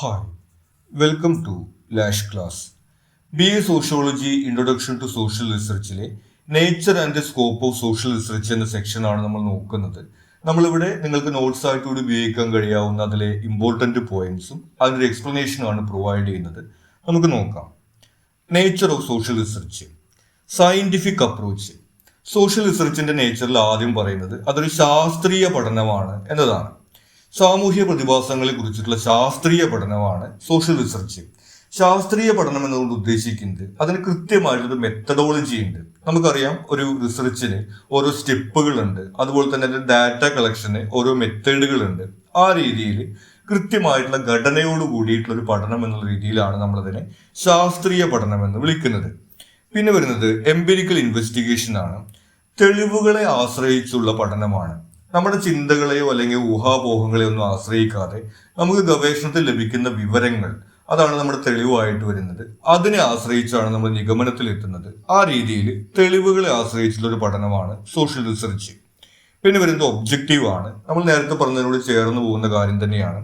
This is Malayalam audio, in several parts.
Hi, welcome to Lash Class. BA Sociology Introduction to Social Researchലെ nature and the scope of social research എന്ന സെക്ഷനാണ് നമ്മൾ നോക്കുന്നത്. നമ്മളിവിടെ നിങ്ങൾക്ക് നോട്ട്സ് ആയിട്ട് കൂടി ഉപയോഗിക്കാൻ കഴിയാവുന്ന അതിലെ ഇമ്പോർട്ടൻറ്റ് പോയിന്റ്സും അതിൻ്റെ എക്സ്പ്ലനേഷനുമാണ് പ്രൊവൈഡ് ചെയ്യുന്നത്. നമുക്ക് നോക്കാം. Nature of social research, scientific approach. Social റിസർച്ചിന്റെ നേച്ചറിൽ ആദ്യം പറയുന്നത് അതൊരു ശാസ്ത്രീയ പഠനമാണ് എന്നതാണ്. സാമൂഹ്യ പ്രതിഭാസങ്ങളെ കുറിച്ചിട്ടുള്ള ശാസ്ത്രീയ പഠനമാണ് സോഷ്യൽ റിസർച്ച്. ശാസ്ത്രീയ പഠനം എന്നതുകൊണ്ട് ഉദ്ദേശിക്കുന്നത് അതിന് കൃത്യമായിട്ടൊരു മെത്തഡോളജി ഉണ്ട്. നമുക്കറിയാം, ഒരു റിസർച്ചിന് ഓരോ സ്റ്റെപ്പുകളുണ്ട്, അതുപോലെ തന്നെ അതിന്റെ ഡാറ്റ കളക്ഷന് ഓരോ മെത്തേഡുകളുണ്ട്. ആ രീതിയിൽ കൃത്യമായിട്ടുള്ള ഘടനയോട് കൂടിയിട്ടുള്ള ഒരു പഠനം എന്നുള്ള രീതിയിലാണ് നമ്മളതിനെ ശാസ്ത്രീയ പഠനം എന്ന് വിളിക്കുന്നത്. പിന്നെ വരുന്നത് എംപിരിക്കൽ ഇൻവെസ്റ്റിഗേഷൻ ആണ്. തെളിവുകളെ ആശ്രയിച്ചുള്ള പഠനമാണ്. നമ്മുടെ ചിന്തകളെയോ അല്ലെങ്കിൽ ഊഹാപോഹങ്ങളെയോ ഒന്നും ആശ്രയിക്കാതെ നമുക്ക് ഗവേഷണത്തിൽ ലഭിക്കുന്ന വിവരങ്ങൾ, അതാണ് നമ്മുടെ തെളിവായിട്ട് വരുന്നത്. അതിനെ ആശ്രയിച്ചാണ് നമ്മൾ നിഗമനത്തിൽ എത്തുന്നത്. ആ രീതിയിൽ തെളിവുകളെ ആശ്രയിച്ചുള്ള ഒരു പഠനമാണ് സോഷ്യൽ റിസർച്ച്. പിന്നെ വരുന്നത് ഒബ്ജക്റ്റീവ് ആണ്. നമ്മൾ നേരത്തെ പറഞ്ഞതിനോട് ചേർന്ന് പോകുന്ന കാര്യം തന്നെയാണ്.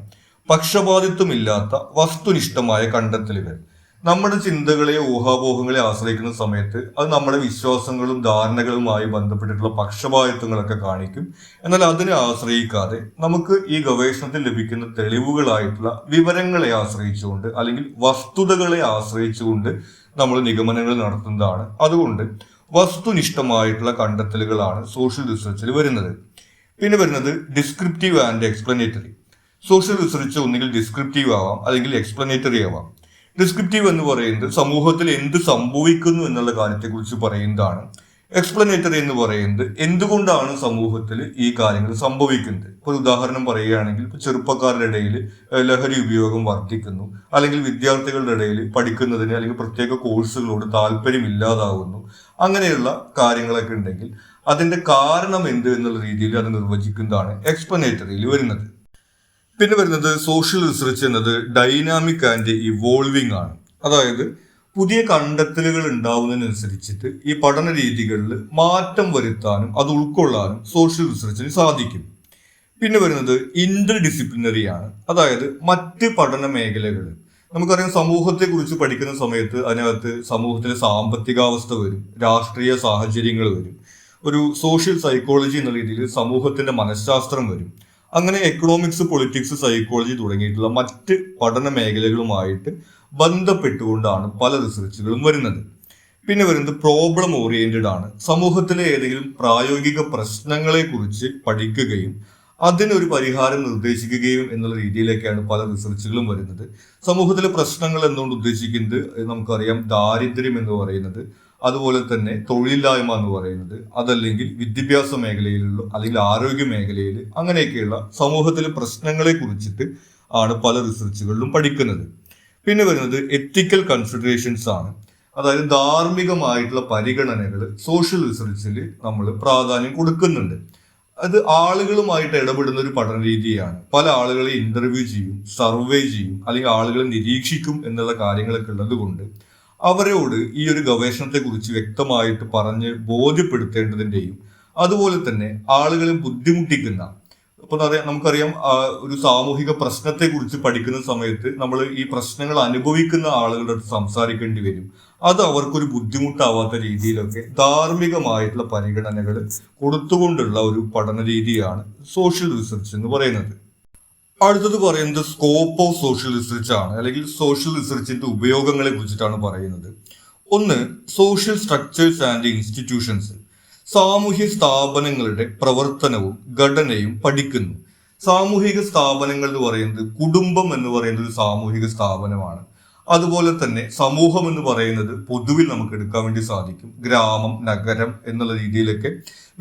പക്ഷപാതിത്വമില്ലാത്ത വസ്തുനിഷ്ഠമായ കണ്ടെത്തലുകൾ. നമ്മുടെ ചിന്തകളെയോ ഊഹാപോഹങ്ങളെ ആശ്രയിക്കുന്ന സമയത്ത് അത് നമ്മുടെ വിശ്വാസങ്ങളും ധാരണകളുമായി ബന്ധപ്പെട്ടിട്ടുള്ള പക്ഷപാതിത്വങ്ങളൊക്കെ കാണിക്കും. എന്നാൽ അതിനെ ആശ്രയിക്കാതെ നമുക്ക് ഈ ഗവേഷണത്തിൽ ലഭിക്കുന്ന തെളിവുകളായിട്ടുള്ള വിവരങ്ങളെ ആശ്രയിച്ചുകൊണ്ട് അല്ലെങ്കിൽ വസ്തുതകളെ ആശ്രയിച്ചുകൊണ്ട് നമ്മൾ നിഗമനങ്ങൾ നടത്തുന്നതാണ്. അതുകൊണ്ട് വസ്തുനിഷ്ഠമായിട്ടുള്ള കണ്ടെത്തലുകളാണ് സോഷ്യൽ റിസർച്ചിൽ വരുന്നത്. പിന്നെ വരുന്നത് descriptive and explanatory. Social research ഒന്നുകിൽ ഡിസ്ക്രിപ്റ്റീവ് ആവാം അല്ലെങ്കിൽ എക്സ്പ്ലനേറ്ററി ആവാം. ഡിസ്ക്രിപ്റ്റീവ് എന്ന് പറയുന്നത് സമൂഹത്തിൽ എന്ത് സംഭവിക്കുന്നു എന്നുള്ള കാര്യത്തെക്കുറിച്ച് പറയുന്നതാണ്. എക്സ്പ്ലനേറ്ററി എന്ന് പറയുന്നത് എന്തുകൊണ്ടാണ് സമൂഹത്തിൽ ഈ കാര്യങ്ങൾ സംഭവിക്കുന്നത്. ഇപ്പോൾ ഉദാഹരണം പറയുകയാണെങ്കിൽ, ഇപ്പോൾ ചെറുപ്പക്കാരുടെ ഇടയിൽ ലഹരി ഉപയോഗം വർദ്ധിക്കുന്നു, അല്ലെങ്കിൽ വിദ്യാർത്ഥികളുടെ ഇടയിൽ പഠിക്കുന്നതിന് അല്ലെങ്കിൽ പ്രത്യേക കോഴ്സുകളോട് താല്പര്യമില്ലാതാവുന്നു, അങ്ങനെയുള്ള കാര്യങ്ങളൊക്കെ ഉണ്ടെങ്കിൽ അതിന്റെ കാരണം എന്ത് എന്നുള്ള രീതിയിൽ അത് നിർവചിക്കുന്നതാണ് എക്സ്പ്ലനേറ്ററിയിൽ വരുന്നത്. പിന്നെ വരുന്നത് സോഷ്യൽ റിസർച്ച് എന്നത് ഡൈനാമിക് ആൻഡ് ഇവോൾവിംഗ് ആണ്. അതായത് പുതിയ കണ്ടെത്തലുകൾ ഉണ്ടാവുന്നതിനനുസരിച്ചിട്ട് ഈ പഠന രീതികളിൽ മാറ്റം വരുത്താനും അത് ഉൾക്കൊള്ളാനും സോഷ്യൽ റിസർച്ചിന് സാധിക്കും. പിന്നെ വരുന്നത് ഇന്റർ ഡിസിപ്ലിനറി ആണ്. അതായത് മറ്റ് പഠന മേഖലകൾ, നമുക്കറിയാം, സമൂഹത്തെ കുറിച്ച് പഠിക്കുന്ന സമയത്ത് അതിനകത്ത് സമൂഹത്തിലെ സാമ്പത്തികാവസ്ഥ വരും, രാഷ്ട്രീയ സാഹചര്യങ്ങൾ വരും, ഒരു സോഷ്യൽ സൈക്കോളജി എന്ന രീതിയിൽ സമൂഹത്തിന്റെ മനഃശാസ്ത്രം വരും. അങ്ങനെ എക്കണോമിക്സ്, പൊളിറ്റിക്സ്, സൈക്കോളജി തുടങ്ങിയിട്ടുള്ള മറ്റ് പഠന മേഖലകളുമായിട്ട് ബന്ധപ്പെട്ടുകൊണ്ടാണ് പല റിസർച്ചുകളും വരുന്നത്. പിന്നെ വരുന്നത് പ്രോബ്ലം ഓറിയന്റഡ് ആണ്. സമൂഹത്തിലെ ഏതെങ്കിലും പ്രായോഗിക പ്രശ്നങ്ങളെ കുറിച്ച് പഠിക്കുകയും അതിനൊരു പരിഹാരം നിർദ്ദേശിക്കുകയും എന്നുള്ള രീതിയിലേക്കാണ് പല റിസർച്ചുകളും വരുന്നത്. സമൂഹത്തിലെ പ്രശ്നങ്ങൾ എന്നുകൊണ്ട് ഉദ്ദേശിക്കുന്നത് നമുക്കറിയാം, ദാരിദ്ര്യം എന്ന് പറയുന്നത്, അതുപോലെ തന്നെ തൊഴിലില്ലായ്മ എന്ന് പറയുന്നത്, അതല്ലെങ്കിൽ വിദ്യാഭ്യാസ മേഖലയിലുള്ള അല്ലെങ്കിൽ ആരോഗ്യ മേഖലയിൽ, അങ്ങനെയൊക്കെയുള്ള സമൂഹത്തിലെ പ്രശ്നങ്ങളെ കുറിച്ചിട്ട് ആണ് പല റിസർച്ചുകളിലും പഠിക്കുന്നത്. പിന്നെ വരുന്നത് എത്തിക്കൽ കൺസിഡറേഷൻസ് ആണ്. അതായത് ധാർമ്മികമായിട്ടുള്ള പരിഗണനകൾ സോഷ്യൽ റിസർച്ചിൽ നമ്മൾ പ്രാധാന്യം കൊടുക്കുന്നുണ്ട്. അത് ആളുകളുമായിട്ട് ഇടപെടുന്ന ഒരു പഠന രീതിയാണ്. പല ആളുകളെ ഇന്റർവ്യൂ ചെയ്യും, സർവേ ചെയ്യും, അല്ലെങ്കിൽ ആളുകളെ നിരീക്ഷിക്കും എന്നുള്ള കാര്യങ്ങളൊക്കെ ഉള്ളത് കൊണ്ട് അവരോട് ഈ ഒരു ഗവേഷണത്തെ കുറിച്ച് വ്യക്തമായിട്ട് പറഞ്ഞ് ബോധ്യപ്പെടുത്തേണ്ടതിന്റെയും, അതുപോലെ തന്നെ ആളുകളെ ബുദ്ധിമുട്ടിക്കുന്ന, ഇപ്പൊ നമുക്കറിയാം, ഒരു സാമൂഹിക പ്രശ്നത്തെ കുറിച്ച് പഠിക്കുന്ന സമയത്ത് നമ്മൾ ഈ പ്രശ്നങ്ങൾ അനുഭവിക്കുന്ന ആളുകളുടെ അടുത്ത് സംസാരിക്കേണ്ടി വരും. അത് അവർക്കൊരു ബുദ്ധിമുട്ടാവാത്ത രീതിയിലൊക്കെ ധാർമ്മികമായിട്ടുള്ള പരിഗണനകൾ കൊടുത്തുകൊണ്ടുള്ള ഒരു പഠന രീതിയാണ് സോഷ്യൽ റിസർച്ച് എന്ന് പറയുന്നത്. അടുത്തത് പറയുന്നത് സ്കോപ്പ് ഓഫ് സോഷ്യൽ റിസർച്ച് ആണ്, അല്ലെങ്കിൽ സോഷ്യൽ റിസർച്ചിന്റെ ഉപയോഗങ്ങളെ കുറിച്ചിട്ടാണ് പറയുന്നത്. ഒന്ന്, സോഷ്യൽ സ്ട്രക്ചേഴ്സ് ആൻഡ് ഇൻസ്റ്റിറ്റ്യൂഷൻസ്. സാമൂഹ്യ സ്ഥാപനങ്ങളുടെ പ്രവർത്തനവും ഘടനയും പഠിക്കുന്നു. സാമൂഹിക സ്ഥാപനങ്ങൾ എന്ന് പറയുന്നത്, കുടുംബം എന്ന് പറയുന്നത് ഒരു സാമൂഹിക സ്ഥാപനമാണ്. അതുപോലെ തന്നെ സമൂഹം എന്ന് പറയുന്നത് പൊതുവിൽ നമുക്ക് എടുക്കാൻ വേണ്ടി സാധിക്കും. ഗ്രാമം, നഗരം എന്നുള്ള രീതിയിലൊക്കെ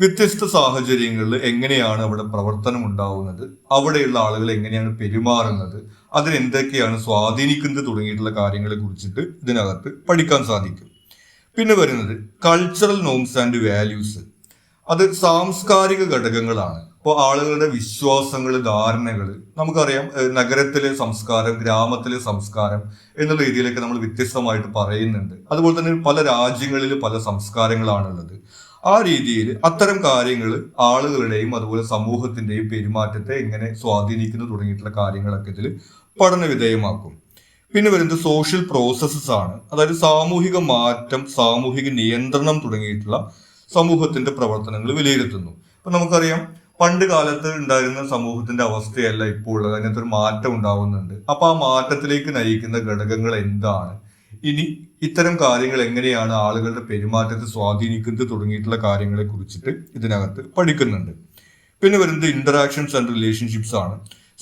വ്യത്യസ്ത സാഹചര്യങ്ങളിൽ എങ്ങനെയാണ് അവിടെ പ്രവർത്തനം ഉണ്ടാവുന്നത്, അവിടെയുള്ള ആളുകൾ എങ്ങനെയാണ് പെരുമാറുന്നത്, അതിനെന്തൊക്കെയാണ് സ്വാധീനിക്കുന്നത് തുടങ്ങിയിട്ടുള്ള കാര്യങ്ങളെ കുറിച്ചിട്ട് ഇതിനകത്ത് പഠിക്കാൻ സാധിക്കും. പിന്നെ വരുന്നത് കൾച്ചറൽ നോംസ് ആൻഡ് വാല്യൂസ്. അത് സാംസ്കാരിക ഘടകങ്ങളാണ്. ഇപ്പോൾ ആളുകളുടെ വിശ്വാസങ്ങൾ, ധാരണകൾ, നമുക്കറിയാം, നഗരത്തിലെ സംസ്കാരം, ഗ്രാമത്തിലെ സംസ്കാരം എന്നുള്ള രീതിയിലൊക്കെ നമ്മൾ വ്യത്യസ്തമായിട്ട് പറയുന്നുണ്ട്. അതുപോലെ തന്നെ പല രാജ്യങ്ങളിൽ പല സംസ്കാരങ്ങളാണുള്ളത്. ആ രീതിയിൽ അത്തരം കാര്യങ്ങൾ ആളുകളുടെയും അതുപോലെ സമൂഹത്തിന്റെയും പെരുമാറ്റത്തെ എങ്ങനെ സ്വാധീനിക്കുന്നു തുടങ്ങിയിട്ടുള്ള കാര്യങ്ങളൊക്കെ ഇതിൽ പഠന വിധേയമാക്കും. പിന്നെ വരുന്നത് സോഷ്യൽ പ്രോസസ്സസ് ആണ്. അതായത് സാമൂഹിക മാറ്റം, സാമൂഹിക നിയന്ത്രണം തുടങ്ങിയിട്ടുള്ള സമൂഹത്തിന്റെ പ്രവർത്തനങ്ങൾ വിലയിരുത്തുന്നു. അപ്പൊ നമുക്കറിയാം, പണ്ട് കാലത്ത് ഉണ്ടായിരുന്ന സമൂഹത്തിന്റെ അവസ്ഥയല്ല ഇപ്പോൾ ഉള്ളത്. അതിനകത്ത് ഒരു മാറ്റം ഉണ്ടാവുന്നുണ്ട്. അപ്പൊ ആ മാറ്റത്തിലേക്ക് നയിക്കുന്ന ഘടകങ്ങൾ എന്താണ്, ഇനി ഇത്തരം കാര്യങ്ങൾ എങ്ങനെയാണ് ആളുകളുടെ പെരുമാറ്റത്തെ സ്വാധീനിക്കുന്നത് തുടങ്ങിയിട്ടുള്ള കാര്യങ്ങളെ കുറിച്ചിട്ട് ഇതിനകത്ത് പഠിക്കുന്നുണ്ട്. പിന്നെ വരുന്നത് ഇന്ററാക്ഷൻസ് ആൻഡ് റിലേഷൻഷിപ്സ് ആണ്.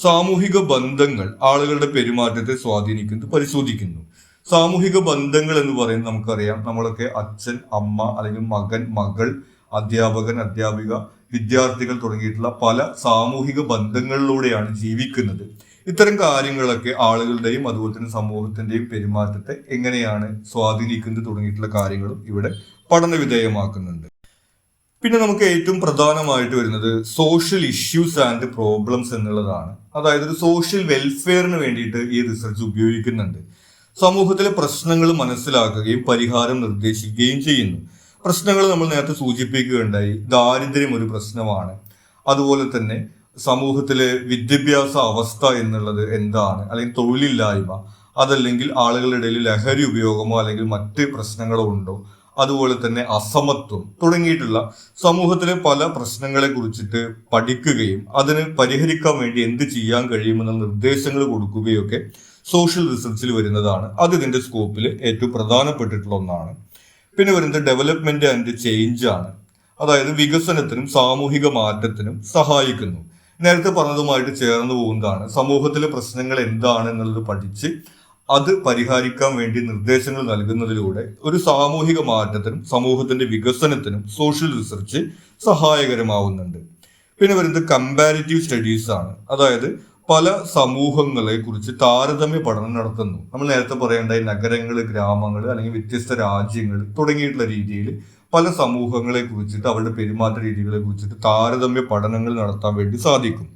സാമൂഹിക ബന്ധങ്ങൾ ആളുകളുടെ പെരുമാറ്റത്തെ സ്വാധീനിക്കുന്നത് പരിശോധിക്കുന്നു. സാമൂഹിക ബന്ധങ്ങൾ എന്ന് പറയുന്നത് നമുക്കറിയാം, നമ്മളൊക്കെ അച്ഛൻ, അമ്മ, അല്ലെങ്കിൽ മകൻ, മകൾ, അധ്യാപകൻ, അധ്യാപിക, വിദ്യാർത്ഥികൾ തുടങ്ങിയിട്ടുള്ള പല സാമൂഹിക ബന്ധങ്ങളിലൂടെയാണ് ജീവിക്കുന്നത്. ഇത്തരം കാര്യങ്ങളൊക്കെ ആളുകളുടെയും അതുപോലെ തന്നെ സമൂഹത്തിന്റെയും പെരുമാറ്റത്തെ എങ്ങനെയാണ് സ്വാധീനിക്കുന്നത് തുടങ്ങിയിട്ടുള്ള കാര്യങ്ങളും ഇവിടെ പഠന വിധേയമാക്കുന്നുണ്ട്. പിന്നെ നമുക്ക് ഏറ്റവും പ്രധാനമായിട്ട് വരുന്നത് സോഷ്യൽ ഇഷ്യൂസ് ആൻഡ് പ്രോബ്ലംസ് എന്നുള്ളതാണ്. അതായത് ഒരു സോഷ്യൽ വെൽഫെയറിന് വേണ്ടിയിട്ട് ഈ റിസർച്ച് ഉപയോഗിക്കുന്നുണ്ട്. സമൂഹത്തിലെ പ്രശ്നങ്ങൾ മനസ്സിലാക്കുകയും പരിഹാരം നിർദ്ദേശിക്കുകയും ചെയ്യുന്നു. പ്രശ്നങ്ങൾ നമ്മൾ നേരത്തെ സൂചിപ്പിക്കുകയുണ്ടായി. ദാരിദ്ര്യം ഒരു പ്രശ്നമാണ്. അതുപോലെ തന്നെ സമൂഹത്തിലെ വിദ്യാഭ്യാസ അവസ്ഥ എന്നുള്ളത് എന്താണ്, അല്ലെങ്കിൽ തൊഴിലില്ലായ്മ, അതല്ലെങ്കിൽ ആളുകളുടെ ഇടയിൽ ലഹരി ഉപയോഗമോ അല്ലെങ്കിൽ മറ്റ് പ്രശ്നങ്ങളോ ഉണ്ടോ, അതുപോലെ തന്നെ അസമത്വം തുടങ്ങിയിട്ടുള്ള സമൂഹത്തിലെ പല പ്രശ്നങ്ങളെ കുറിച്ചിട്ട് പഠിക്കുകയും അതിന് പരിഹരിക്കാൻ വേണ്ടി എന്ത് ചെയ്യാൻ കഴിയുമെന്ന നിർദ്ദേശങ്ങൾ കൊടുക്കുകയൊക്കെ സോഷ്യൽ റിസർച്ചിൽ വരുന്നതാണ്. അത് ഇതിന്റെ സ്കോപ്പിൽ ഏറ്റവും പ്രധാനപ്പെട്ടിട്ടുള്ള ഒന്നാണ്. പിന്നെ വരുന്നത് ഡെവലപ്മെന്റ് ആൻഡ് ചേഞ്ച് ആണ്. അതായത് വികസനത്തിനും സാമൂഹിക മാറ്റത്തിനും സഹായിക്കുന്നു. നേരത്തെ പറഞ്ഞതുമായിട്ട് ചേർന്ന് പോകുന്നതാണ്. സമൂഹത്തിലെ പ്രശ്നങ്ങൾ എന്താണ് എന്നുള്ളത് പഠിച്ച് അത് പരിഹരിക്കാൻ വേണ്ടി നിർദ്ദേശങ്ങൾ നൽകുന്നതിലൂടെ ഒരു സാമൂഹിക മാറ്റത്തിനും സമൂഹത്തിന്റെ വികസനത്തിനും സോഷ്യൽ റിസർച്ച് സഹായകരമാവുന്നുണ്ട്. പിന്നെ വരുന്നത് കമ്പാരിറ്റീവ് സ്റ്റഡീസ് ആണ്. അതായത് പല സമൂഹങ്ങളെ കുറിച്ച് താരതമ്യ പഠനം നടത്തുന്നു. നമ്മൾ നേരത്തെ പറയേണ്ടായി നഗരങ്ങൾ, ഗ്രാമങ്ങൾ, അല്ലെങ്കിൽ വ്യത്യസ്ത രാജ്യങ്ങൾ തുടങ്ങിയിട്ടുള്ള രീതിയിൽ പല സമൂഹങ്ങളെ കുറിച്ചിട്ട് അവരുടെ പെരുമാറ്റ രീതികളെ കുറിച്ചിട്ട് താരതമ്യ പഠനങ്ങൾ നടത്താൻ വേണ്ടി സാധിക്കും.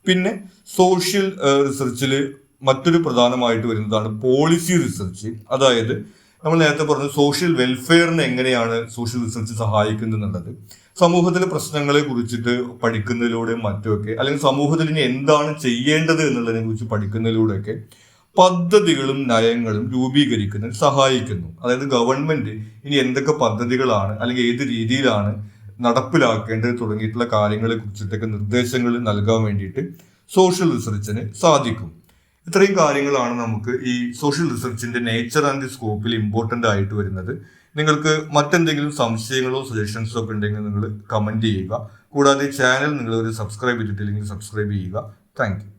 പിന്നെ സോഷ്യൽ റിസർച്ചിൽ മറ്റൊരു പ്രധാനമായിട്ട് വരുന്നതാണ് പോളിസി റിസർച്ച്. അതായത് നമ്മൾ നേരത്തെ പറഞ്ഞു സോഷ്യൽ വെൽഫെയറിന് എങ്ങനെയാണ് സോഷ്യൽ റിസർച്ച് സഹായിക്കുന്നത് എന്നുള്ളത്. സമൂഹത്തിലെ പ്രശ്നങ്ങളെ കുറിച്ചിട്ട് പഠിക്കുന്നതിലൂടെയും മറ്റുമൊക്കെ, അല്ലെങ്കിൽ സമൂഹത്തിൽ ഇനി എന്താണ് ചെയ്യേണ്ടത് എന്നുള്ളതിനെ കുറിച്ച് പഠിക്കുന്നതിലൂടെയൊക്കെ പദ്ധതികളും നയങ്ങളും രൂപീകരിക്കുന്നതിന് സഹായിക്കുന്നു. അതായത് ഗവൺമെന്റ് ഇനി എന്തൊക്കെ പദ്ധതികളാണ് അല്ലെങ്കിൽ ഏത് രീതിയിലാണ് നടപ്പിലാക്കേണ്ടത് തുടങ്ങിയിട്ടുള്ള കാര്യങ്ങളെ കുറിച്ചിട്ടൊക്കെ നിർദ്ദേശങ്ങൾ നൽകാൻ വേണ്ടിയിട്ട് സോഷ്യൽ റിസർച്ചിന് സാധിക്കും. ഇത്രയും കാര്യങ്ങളാണ് നമുക്ക് ഈ സോഷ്യൽ റിസർച്ചിന്റെ നേച്ചർ ആൻഡ് സ്കോപ്പിൽ ഇമ്പോർട്ടന്റ് ആയിട്ട് വരുന്നത്. നിങ്ങൾക്ക് മറ്റെന്തെങ്കിലും സംശയങ്ങളോ സജഷൻസോ ഒക്കെ ഉണ്ടെങ്കിൽ നിങ്ങൾ കമന്റ് ചെയ്യുക. കൂടാതെ ചാനൽ നിങ്ങൾ ഒരു സബ്സ്ക്രൈബ് ചെയ്തിട്ടില്ലെങ്കിൽ സബ്സ്ക്രൈബ് ചെയ്യുക. Thank you.